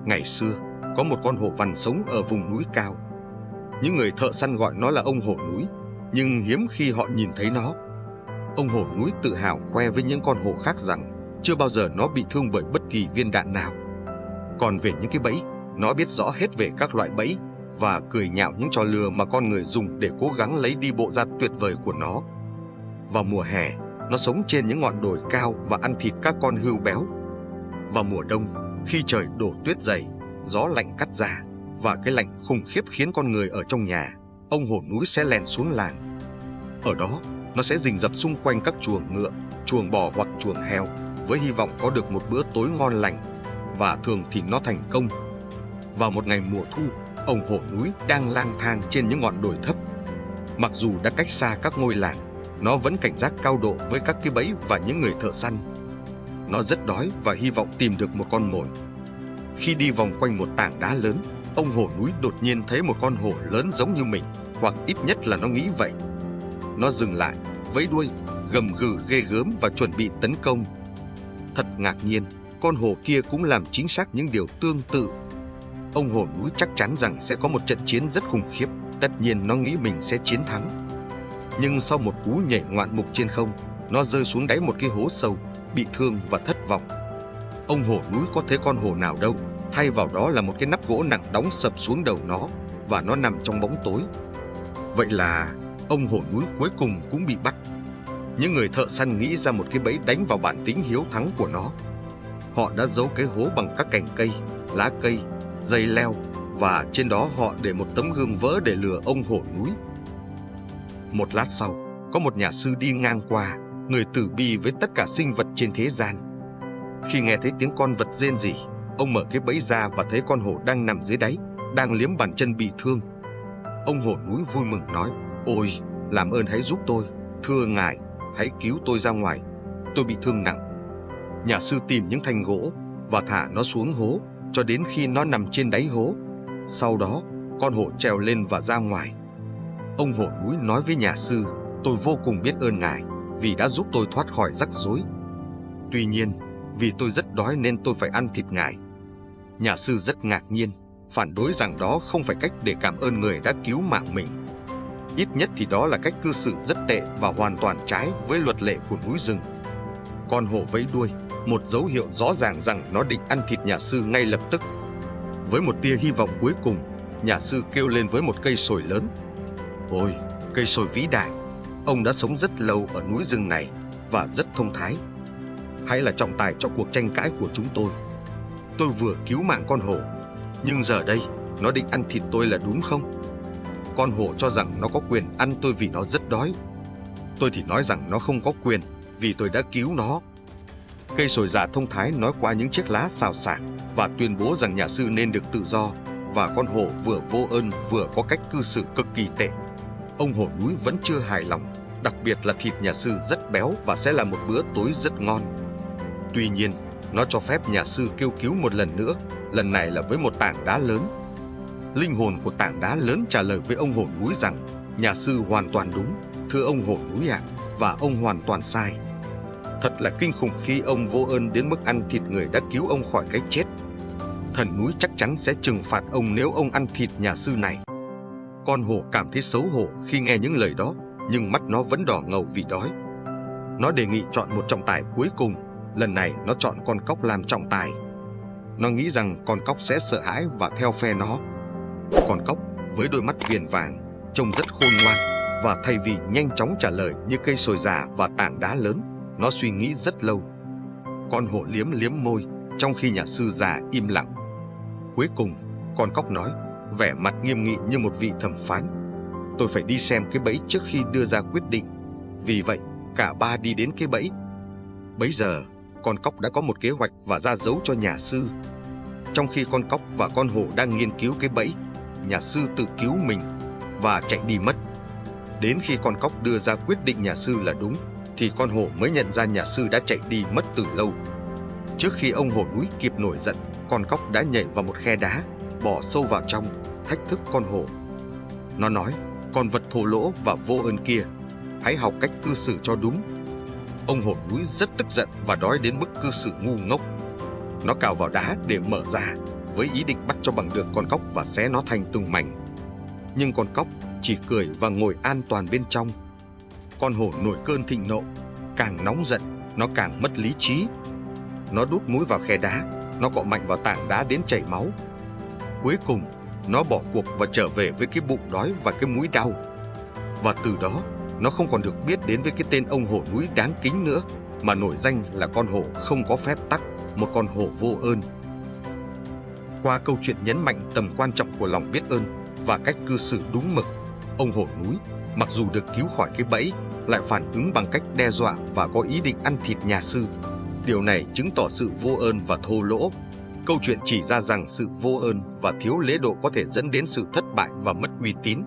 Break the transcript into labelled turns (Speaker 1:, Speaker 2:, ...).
Speaker 1: Ngày xưa, có một con hổ vằn sống ở vùng núi cao. Những người thợ săn gọi nó là ông hổ núi, nhưng hiếm khi họ nhìn thấy nó. Ông hổ núi tự hào khoe với những con hổ khác rằng chưa bao giờ nó bị thương bởi bất kỳ viên đạn nào. Còn về những cái bẫy, nó biết rõ hết về các loại bẫy và cười nhạo những trò lừa mà con người dùng để cố gắng lấy đi bộ da tuyệt vời của nó. Vào mùa hè, nó sống trên những ngọn đồi cao và ăn thịt các con hươu béo. Vào mùa đông, khi trời đổ tuyết dày, gió lạnh cắt da và cái lạnh khủng khiếp khiến con người ở trong nhà, ông hổ núi sẽ lẻn xuống làng. Ở đó, nó sẽ rình rập xung quanh các chuồng ngựa, chuồng bò hoặc chuồng heo với hy vọng có được một bữa tối ngon lành, và thường thì nó thành công. Vào một ngày mùa thu, ông hổ núi đang lang thang trên những ngọn đồi thấp. Mặc dù đã cách xa các ngôi làng, nó vẫn cảnh giác cao độ với các cái bẫy và những người thợ săn. Nó rất đói và hy vọng tìm được một con mồi. Khi đi vòng quanh một tảng đá lớn, ông hổ núi đột nhiên thấy một con hổ lớn giống như mình, hoặc ít nhất là nó nghĩ vậy. Nó dừng lại, vẫy đuôi, gầm gừ ghê gớm và chuẩn bị tấn công. Thật ngạc nhiên, con hổ kia cũng làm chính xác những điều tương tự. Ông hổ núi chắc chắn rằng sẽ có một trận chiến rất khủng khiếp. Tất nhiên nó nghĩ mình sẽ chiến thắng. Nhưng sau một cú nhảy ngoạn mục trên không, nó rơi xuống đáy một cái hố sâu, bị thương và thất vọng. Ông hổ núi có thấy con hổ nào đâu, thay vào đó là một cái nắp gỗ nặng đóng sập xuống đầu nó, và nó nằm trong bóng tối. Vậy là ông hổ núi cuối cùng cũng bị bắt. Những người thợ săn nghĩ ra một cái bẫy đánh vào bản tính hiếu thắng của nó. Họ đã giấu cái hố bằng các cành cây, lá cây, dây leo, và trên đó họ để một tấm gương vỡ để lừa ông hổ núi. Một lát sau, có một nhà sư đi ngang qua, người từ bi với tất cả sinh vật trên thế gian. Khi nghe thấy tiếng con vật rên rỉ, ông mở cái bẫy ra và thấy con hổ đang nằm dưới đáy, đang liếm bàn chân bị thương. Ông hổ núi vui mừng nói: "Ôi, làm ơn hãy giúp tôi, thưa ngài, hãy cứu tôi ra ngoài, tôi bị thương nặng." Nhà sư tìm những thanh gỗ và thả nó xuống hố cho đến khi nó nằm trên đáy hố. Sau đó, con hổ trèo lên và ra ngoài. Ông hổ núi nói với nhà sư: "Tôi vô cùng biết ơn ngài vì đã giúp tôi thoát khỏi rắc rối. Tuy nhiên, vì tôi rất đói nên tôi phải ăn thịt ngài." Nhà sư rất ngạc nhiên, phản đối rằng đó không phải cách để cảm ơn người đã cứu mạng mình. Ít nhất thì đó là cách cư xử rất tệ và hoàn toàn trái với luật lệ của núi rừng. Con hổ vẫy đuôi, một dấu hiệu rõ ràng rằng nó định ăn thịt nhà sư ngay lập tức. Với một tia hy vọng cuối cùng, nhà sư kêu lên với một cây sồi lớn: "Ôi, cây sồi vĩ đại! Ông đã sống rất lâu ở núi rừng này và rất thông thái. Hãy là trọng tài cho cuộc tranh cãi của chúng tôi. Tôi vừa cứu mạng con hổ, nhưng giờ đây nó định ăn thịt tôi là đúng không? Con hổ cho rằng nó có quyền ăn tôi vì nó rất đói. Tôi thì nói rằng nó không có quyền vì tôi đã cứu nó." Cây sồi già thông thái nói qua những chiếc lá xào xạc và tuyên bố rằng nhà sư nên được tự do, và con hổ vừa vô ơn vừa có cách cư xử cực kỳ tệ. Ông hổ núi vẫn chưa hài lòng, đặc biệt là thịt nhà sư rất béo và sẽ là một bữa tối rất ngon. Tuy nhiên, nó cho phép nhà sư kêu cứu một lần nữa, lần này là với một tảng đá lớn. Linh hồn của tảng đá lớn trả lời với ông hổ núi rằng: "Nhà sư hoàn toàn đúng, thưa ông hổ núi ạ, và ông hoàn toàn sai. Thật là kinh khủng khi ông vô ơn đến mức ăn thịt người đã cứu ông khỏi cái chết. Thần núi chắc chắn sẽ trừng phạt ông nếu ông ăn thịt nhà sư này." Con hổ cảm thấy xấu hổ khi nghe những lời đó, nhưng mắt nó vẫn đỏ ngầu vì đói. Nó đề nghị chọn một trọng tài cuối cùng. Lần này nó chọn con cóc làm trọng tài. Nó nghĩ rằng con cóc sẽ sợ hãi và theo phe nó. Con cóc với đôi mắt viền vàng trông rất khôn ngoan, và thay vì nhanh chóng trả lời như cây sồi già và tảng đá lớn, nó suy nghĩ rất lâu. Con hổ liếm liếm môi, trong khi nhà sư già im lặng. Cuối cùng, con cóc nói, vẻ mặt nghiêm nghị như một vị thẩm phán: "Tôi phải đi xem cái bẫy trước khi đưa ra quyết định." Vì vậy, cả ba đi đến cái bẫy. Bấy giờ, con cóc đã có một kế hoạch và ra dấu cho nhà sư. Trong khi con cóc và con hổ đang nghiên cứu cái bẫy, nhà sư tự cứu mình và chạy đi mất. Đến khi con cóc đưa ra quyết định nhà sư là đúng, thì con hổ mới nhận ra nhà sư đã chạy đi mất từ lâu. Trước khi ông hổ núi kịp nổi giận, con cóc đã nhảy vào một khe đá, bỏ sâu vào trong, thách thức con hổ. Nó nói: "Con vật thô lỗ và vô ơn kia, hãy học cách cư xử cho đúng." Ông hổ núi rất tức giận và đói đến mức cư xử ngu ngốc. Nó cào vào đá để mở ra, với ý định bắt cho bằng được con cóc và xé nó thành từng mảnh. Nhưng con cóc chỉ cười và ngồi an toàn bên trong. Con hổ nổi cơn thịnh nộ, càng nóng giận, nó càng mất lý trí. Nó đút mũi vào khe đá, nó cọ mạnh vào tảng đá đến chảy máu. Cuối cùng, nó bỏ cuộc và trở về với cái bụng đói và cái mũi đau. Và từ đó, nó không còn được biết đến với cái tên ông hổ núi đáng kính nữa, mà nổi danh là con hổ không có phép tắc, một con hổ vô ơn. Qua câu chuyện nhấn mạnh tầm quan trọng của lòng biết ơn và cách cư xử đúng mực, ông hổ núi, mặc dù được cứu khỏi cái bẫy, lại phản ứng bằng cách đe dọa và có ý định ăn thịt nhà sư. Điều này chứng tỏ sự vô ơn và thô lỗ. Câu chuyện chỉ ra rằng sự vô ơn và thiếu lễ độ có thể dẫn đến sự thất bại và mất uy tín.